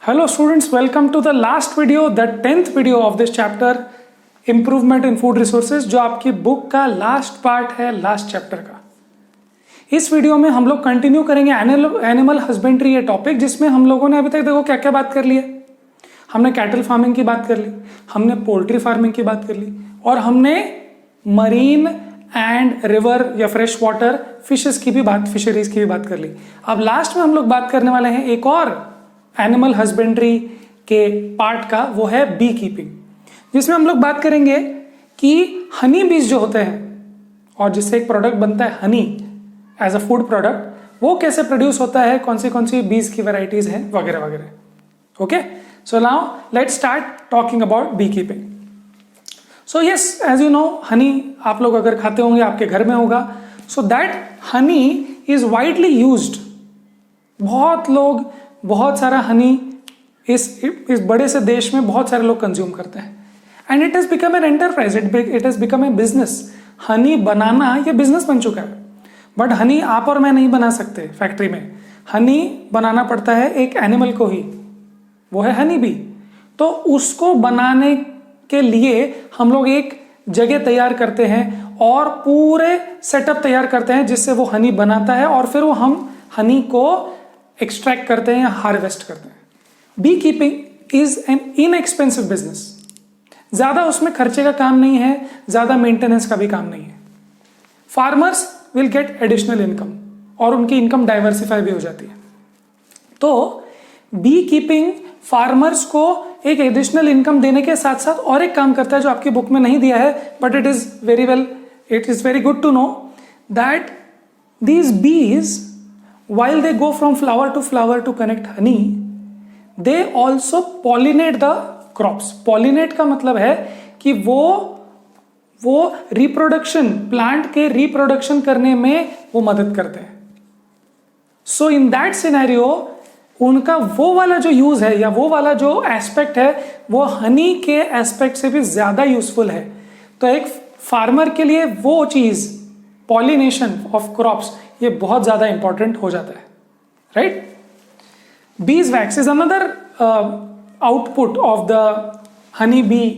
Hello students, welcome to the last video, the 10th video of this chapter, Improvement in Food Resources, जो आपकी book का last part है, last chapter का। इस video में हम लोग कंटिन्यू करेंगे एनिमल हस्बेंड्री ये टॉपिक, जिसमें हम लोगों ने अभी तक देखो क्या क्या बात कर ली है। हमने कैटल फार्मिंग की बात कर ली, हमने पोल्ट्री फार्मिंग की बात कर ली, और हमने मरीन एंड रिवर या फ्रेश वाटर फिशेस की भी बात, फिशरीज की भी बात कर ली। अब लास्ट में हम लोग बात करने वाले हैं एक और एनिमल हस्बेंड्री के पार्ट का, वो है बी कीपिंग, जिसमें हम लोग बात करेंगे कि हनी बीज जो होते हैं और जिससे एक प्रोडक्ट बनता है honey as a food product, वो कैसे प्रोड्यूस होता है, कौन सी बीज की वैरायटीज हैं वगैरह वगैरह। Okay, so now let's start talking about beekeeping. So yes, as you know, honey आप लोग अगर खाते होंगे, आपके घर में होगा। So that honey is widely used. बहुत लोग बहुत सारा हनी इस बड़े से देश में बहुत सारे लोग कंज्यूम करते हैं, and it has become an enterprise, it has become a business. Honey बनाना ये बिजनेस बन चुका है। बट हनी आप और मैं नहीं बना सकते फैक्ट्री में। हनी बनाना पड़ता है एक एनिमल को ही, वो है हनी बी। तो उसको बनाने के लिए हम लोग एक जगह तैयार करते हैं और पूरे सेटअप तैयार करते हैं जिससे वो हनी बनाता है, और फिर वो हम हनी को एक्सट्रैक्ट करते हैं या हार्वेस्ट करते हैं। Beekeeping is an inexpensive business. ज्यादा उसमें खर्चे का काम नहीं है, ज्यादा मेंटेनेंस का भी काम नहीं है। Farmers will get additional income, और उनकी इनकम डाइवर्सिफाई भी हो जाती है। तो बी कीपिंग फार्मर्स को एक एडिशनल इनकम देने के साथ साथ और एक काम करता है जो आपकी बुक में नहीं दिया है, but it is very good to know that these bees, while they go from flower to connect honey, they also pollinate the crops. Pollinate का मतलब है कि वो रिप्रोडक्शन, प्लांट के रिप्रोडक्शन करने में वो मदद करते हैं। सो इन दैट सिनेरियो उनका वो वाला जो यूज है या वो वाला जो एस्पेक्ट है, वो हनी के एस्पेक्ट से भी ज्यादा यूजफुल है। तो एक फार्मर के लिए वो चीज, पॉलिनेशन ऑफ क्रॉप्स, ये बहुत ज्यादा इंपॉर्टेंट हो जाता है, right. Bees wax is another output of the honey bee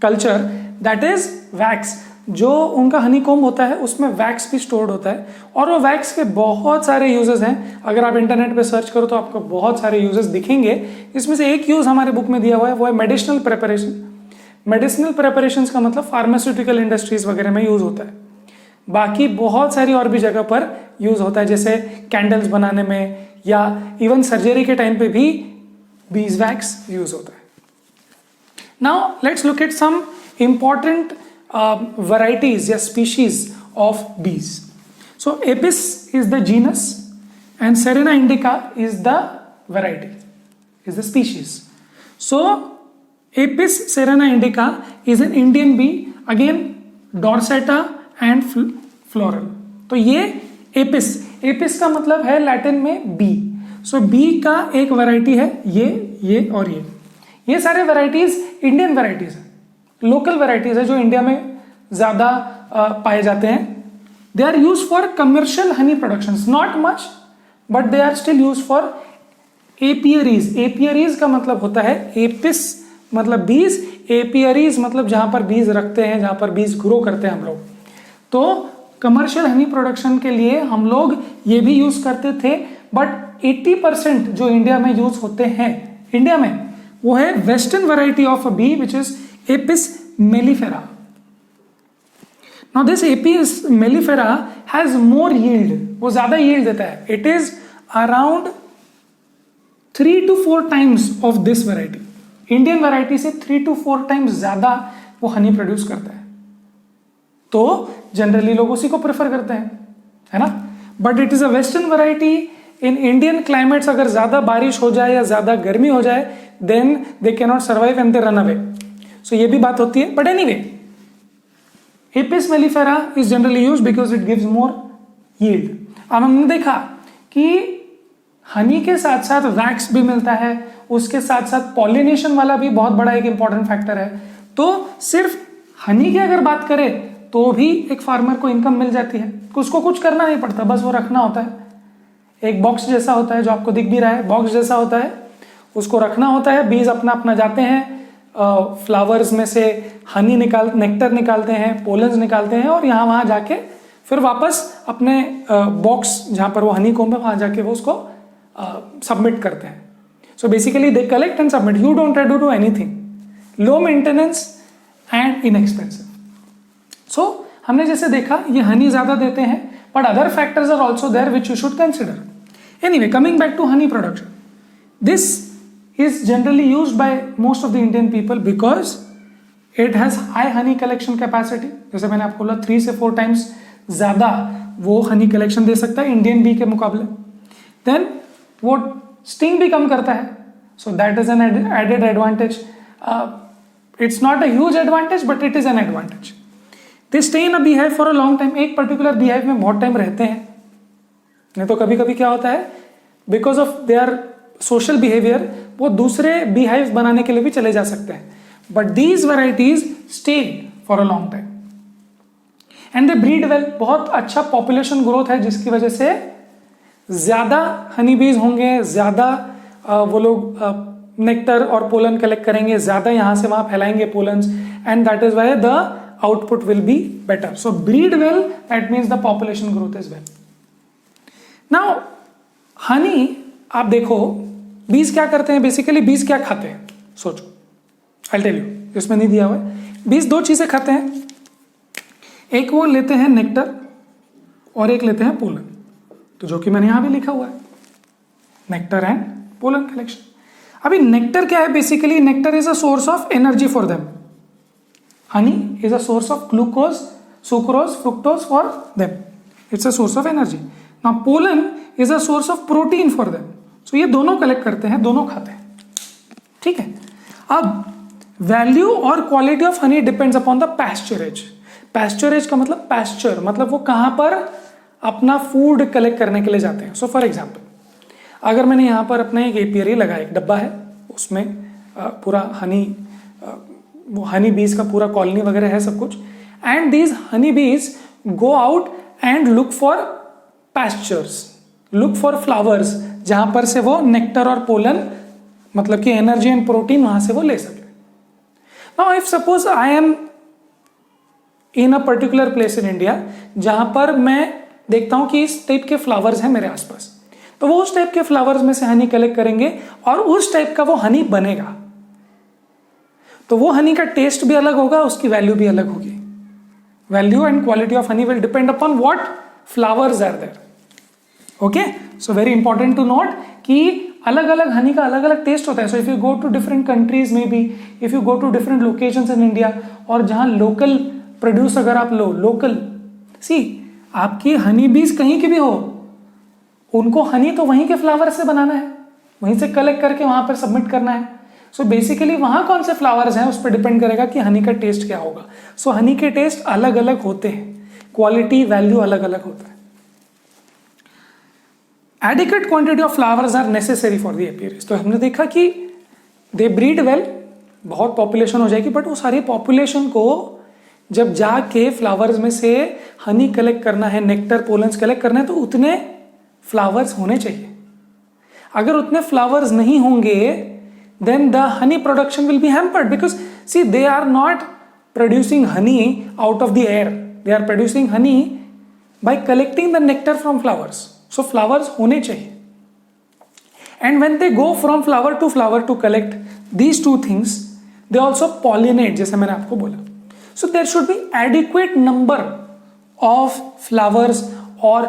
culture, that is wax. जो उनका हनी कॉम्ब होता है उसमें वैक्स भी स्टोर्ड होता है, और वो वैक्स के बहुत सारे यूजेस हैं। अगर आप इंटरनेट पे सर्च करो तो आपको बहुत सारे यूजेस दिखेंगे। इसमें से एक यूज हमारे बुक में दिया हुआ है, वो है मेडिसिनल प्रिपरेशन। मेडिसिनल प्रिपरेशंस का मतलब फार्मास्यूटिकल इंडस्ट्रीज वगैरह में यूज होता है। बाकी बहुत सारी और भी जगह पर यूज होता है, जैसे कैंडल्स बनाने में, या इवन सर्जरी के टाइम पे भी बीज वैक्स यूज होता है। Now let's look at some important varieties या species of bees. So Apis is the genus and cerana indica is the variety, is the species. So Apis cerana indica is an Indian bee, again dorsata and floral. तो ये Apis का मतलब है Latin में B. सो B का एक variety है ये और ये सारे वैरायटीज इंडियन वैरायटीज है, लोकल वैरायटीज है जो इंडिया में ज्यादा पाए जाते हैं। They are use for commercial honey production, not much, but they are still use for apiaries. Apiaries का मतलब होता है, एपिस मतलब बीज, एपियरीज मतलब जहां पर बीज रखते हैं, जहां पर बीज ग्रो करते हैं हम लोग। तो कमर्शियल हनी प्रोडक्शन के लिए हम लोग ये भी यूज करते थे, बट 80% जो इंडिया में यूज होते हैं इंडिया में, वो है western variety of a bee which is Apis mellifera. Now this Apis mellifera has more yield, वो ज्यादा यील्ड देता है। It is around 3 to 4 times of this variety. Indian variety से 3 to 4 times ज्यादा वो हनी प्रोड्यूस करता है। तो जनरली लोग उसी को प्रेफर करते हैं, है ना। But it is a western variety. In Indian climates अगर ज्यादा बारिश हो जाए या ज्यादा गर्मी हो जाए, then they can not survive and they run away. So ये भी बात होती है, but anyway, Apis mellifera is generally used because it gives more yield. अब हमने देखा कि हनी के साथ साथ वैक्स भी मिलता है, उसके साथ साथ पॉलिनेशन वाला भी बहुत बड़ा एक इंपॉर्टेंट फैक्टर है। तो सिर्फ हनी की अगर बात करें तो भी एक फार्मर को इनकम मिल जाती है, उसको कुछ करना नहीं पड़ता, बस वो रखना होता है। एक बॉक्स जैसा होता है जो आपको दिख भी रहा है, बॉक्स जैसा होता है, उसको रखना होता है, बीज अपना अपना जाते हैं, फ्लावर्स में से हनी नेक्टर निकालते हैं, पोलन्स निकालते हैं और यहाँ वहाँ जाके फिर वापस अपने बॉक्स जहाँ पर वो हनी कोम्ब है वहाँ जाके वो उसको सबमिट करते हैं. So basically they collect and submit. You don't have to do anything. Low maintenance and inexpensive. So हमने जैसे देखा ये हनी ज़्यादा देते हैं, but other factors are also there which you should consider. Anyway, coming back to honey production, this is generally used by most of the Indian people because it has high honey collection capacity. जैसे मैंने आपको बोला 3 से 4 times ज़्यादा वो Honey collection दे सकता है Indian B के मुकाबले. देन वो स्टिंग भी कम करता है, so that is an added advantage. It's not a huge advantage but it is an advantage. They stay in a beehive for a long time. एक पर्टिकुलर बी हाइव में बहुत time रहते हैं. नहीं तो कभी कभी क्या होता है, because of their social behaviour वो दूसरे बी हाइव्स बनाने के लिए भी चले जा सकते हैं. But these varieties stay for a long time and they breed well. बहुत अच्छा पॉपुलेशन ग्रोथ है जिसकी वजह से ज्यादा हनी बीज होंगे, ज्यादा वो लोग नेक्टर और पोलन कलेक्ट करेंगे, ज्यादा यहां से वहां फैलाएंगे pollens, and that is why the output will be better. So breed well, that means the population growth is well. Now honey आप देखो बीज क्या करते हैं, बेसिकली बीज क्या खाते हैं, सोचो. आई टेल यू, इसमें नहीं दिया हुआ है. बीज 2 चीजें खाते हैं, एक वो लेते हैं नेक्टर और एक लेते हैं पोलन. तो जो कि मैंने यहां भी लिखा हुआ है, नेक्टर एंड पोलन कलेक्शन. अभी नेक्टर क्या है, basically nectar is a source of energy for them. Honey is a source of glucose, sucrose, fructose for them. It's a source of energy. Now pollen is a source of protein for them. So ये दोनों collect करते हैं, दोनों खाते हैं. ठीक है. अब वैल्यू और quality of Honey depends upon the पैस्चरेज. पैस्चरेज का मतलब पैस्चर, मतलब वो कहां पर अपना फूड कलेक्ट करने के लिए जाते हैं. सो फॉर एग्जाम्पल, अगर मैंने यहां पर अपने एक एपियरी लगाया, एक डब्बा है, उसमें पूरा हनी, वो हनी बीज का पूरा कॉलोनी वगैरह है सब कुछ, and these honey bees go out and look for pastures, look for flowers, जहां पर से वो नेक्टर और पोलन, मतलब कि एनर्जी एंड प्रोटीन वहां से वो ले सके. Now if suppose I am in a particular place in India जहां पर मैं देखता हूं कि इस टाइप के फ्लावर्स हैं मेरे आसपास, तो वो उस टाइप के फ्लावर्स में से हनी कलेक्ट करेंगे और उस टाइप का वो हनी बनेगा. तो वो हनी का टेस्ट भी अलग होगा, उसकी वैल्यू भी अलग होगी. Value and quality of honey will depend upon what flowers are there. Okay, so very important to note कि अलग अलग हनी का अलग अलग टेस्ट होता है. So if you go to different countries, maybe if you go to different locations in India, और जहां लोकल प्रोड्यूस अगर आप लो, लोकल सी आपकी हनी बीज कहीं की भी हो, उनको हनी तो वहीं के फ्लावर से बनाना है, वहीं से कलेक्ट करके वहां पर सबमिट करना है. सो बेसिकली वहां कौन से फ्लावर्स हैं उस पर डिपेंड करेगा कि हनी का टेस्ट क्या होगा. सो हनी के टेस्ट अलग अलग होते हैं, क्वालिटी वैल्यू अलग अलग होता है. Adequate quantity of flowers are necessary for the apiaries. तो हमने देखा कि they breed well, बहुत पॉपुलेशन हो जाएगी, बट वो सारी पॉपुलेशन को जब जाके फ्लावर्स में से हनी कलेक्ट करना है, नेक्टर पोलन्स कलेक्ट करना है, तो उतने फ्लावर्स होने चाहिए. अगर उतने फ्लावर्स नहीं होंगे, then the honey production will be hampered, because see they are not producing honey out of the air. They are producing honey by collecting the nectar from flowers. So flowers होने चाहिए. And when they go from flower to collect these two things, they also pollinate, जैसे मैंने आपको बोला. So there should be adequate number of flowers और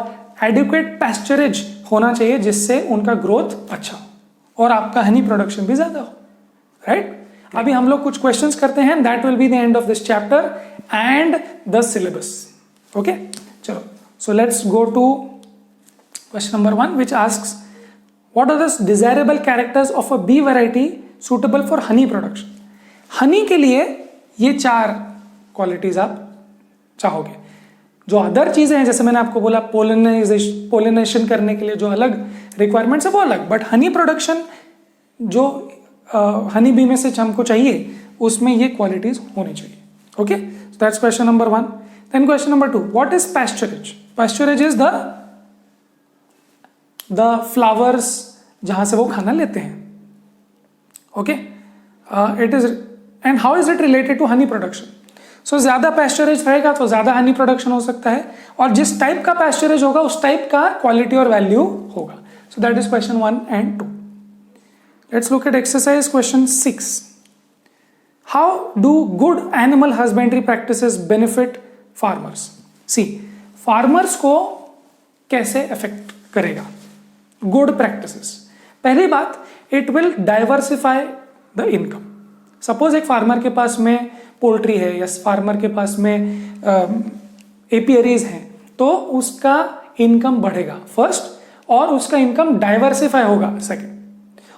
adequate pasturage होना चाहिए, जिससे उनका ग्रोथ अच्छा हो और आपका हनी प्रोडक्शन भी ज्यादा हो. राइट? अभी हम लोग कुछ क्वेश्चंस करते हैं. That will be the end of this chapter and the syllabus. Okay, चलो. So let's go to question number 1, which asks, what are the desirable characters of a bee variety suitable for honey production? Honey के लिए ये 4 qualities आप चाहोगे. जो other चीजें हैं, जैसे मैंने आपको बोला, पोलिनेशन करने के लिए जो अलग रिक्वायरमेंट्स है वो अलग, बट हनी प्रोडक्शन जो हनी बी में से हमको चाहिए, उसमें ये क्वालिटीज होनी चाहिए. Okay, that's question number 1. Then question number 2, what is pasturage? Pasturage is the flowers जहां से वो खाना लेते हैं. Okay, it is, and how is it related to honey production? So ज़्यादा पैस्चरेज रहेगा तो ज़्यादा हनी प्रोडक्शन हो सकता है, और जिस टाइप का पैस्चरेज होगा उस टाइप का क्वालिटी और वैल्यू होगा. So that is question 1 and 2. Let's look at exercise question 6. How do good animal husbandry practices benefit farmers? See, farmers को कैसे affect करेगा good practices? पहली बात, it will diversify the income. Suppose एक farmer के पास में poultry है या फार्मर के पास में एपियरीज हैं, तो उसका इनकम बढ़ेगा फर्स्ट, और उसका इनकम डाइवर्सिफाई होगा सेकंड.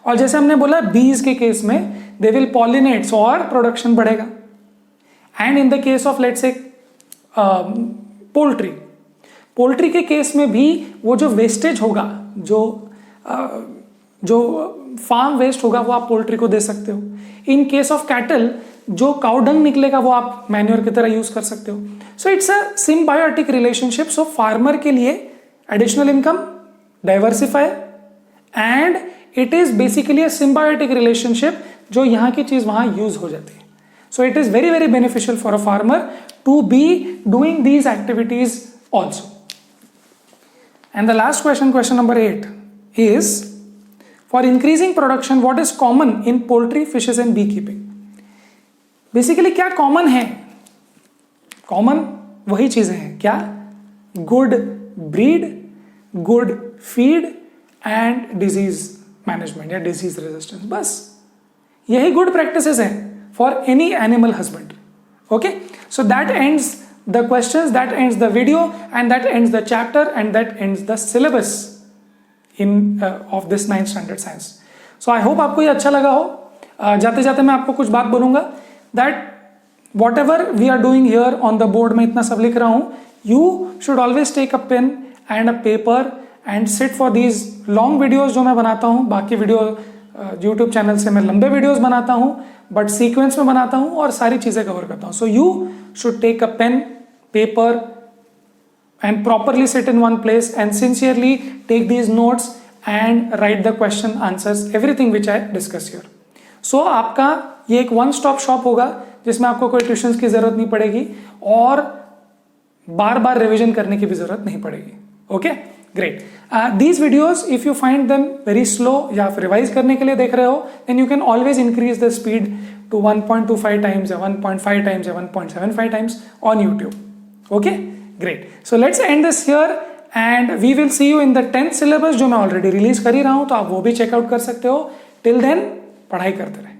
और जैसे हमने बोला बीज के केस में दे विल पॉलिनेट्स और प्रोडक्शन बढ़ेगा. And in the case of let's say poultry के केस में भी वो जो वेस्टेज होगा, जो फार्म वेस्ट होगा वो आप पोल्ट्री को दे सकते हो. इन केस ऑफ कैटल जो काउ डंग निकलेगा वो आप मैन्योर की तरह यूज कर सकते हो. So it's a symbiotic relationship. So farmer के लिए additional income, diversify, and it is basically a symbiotic relationship जो यहाँ की चीज वहां यूज हो जाती है. So it is very very beneficial for a farmer to be doing these activities also. And the last question, question number 8 is for increasing production what is common in poultry, fishes and beekeeping? Basically क्या common है? Common वही चीजें हैं क्या? Good breed, good feed and disease management या disease resistance. बस यही good practices हैं for any animal husbandry. Okay, so that ends the questions, that ends the video, and that ends the chapter, and that ends the syllabus in of this 9th standard science. So I hope आपको ये अच्छा लगा हो. जाते जाते मैं आपको कुछ बात बोलूंगा that whatever we are doing here on the board, में इतना सब लिख रहा हूं, you should always take a pen and a paper and sit for these long videos जो मैं बनाता हूं. बाकी वीडियो यूट्यूब चैनल से मैं लंबे वीडियोज बनाता हूं, बट सीक्वेंस में बनाता हूं और सारी चीजें कवर करता हूं. So you should take a pen, paper, and properly sit in one place and sincerely take these notes and write the question answers, everything which I discuss here. So आपका ये एक one stop shop होगा जिसमें आपको कोई tuitions की जरूरत नहीं पड़ेगी और बार बार रिवीजन करने की भी जरूरत नहीं पड़ेगी. Okay, great. These videos if you find them very slow या फिर रिवाइज करने के लिए देख रहे हो, then you can always increase the speed to 1.25 times या 1.5 times या 1.75 times on YouTube. Okay? Great. So let's end this here and we will see you in the 10th syllabus जो मैं ऑलरेडी रिलीज कर ही रहा हूं, तो आप वो भी चेकआउट कर सकते हो. टिल देन पढ़ाई करते रहे.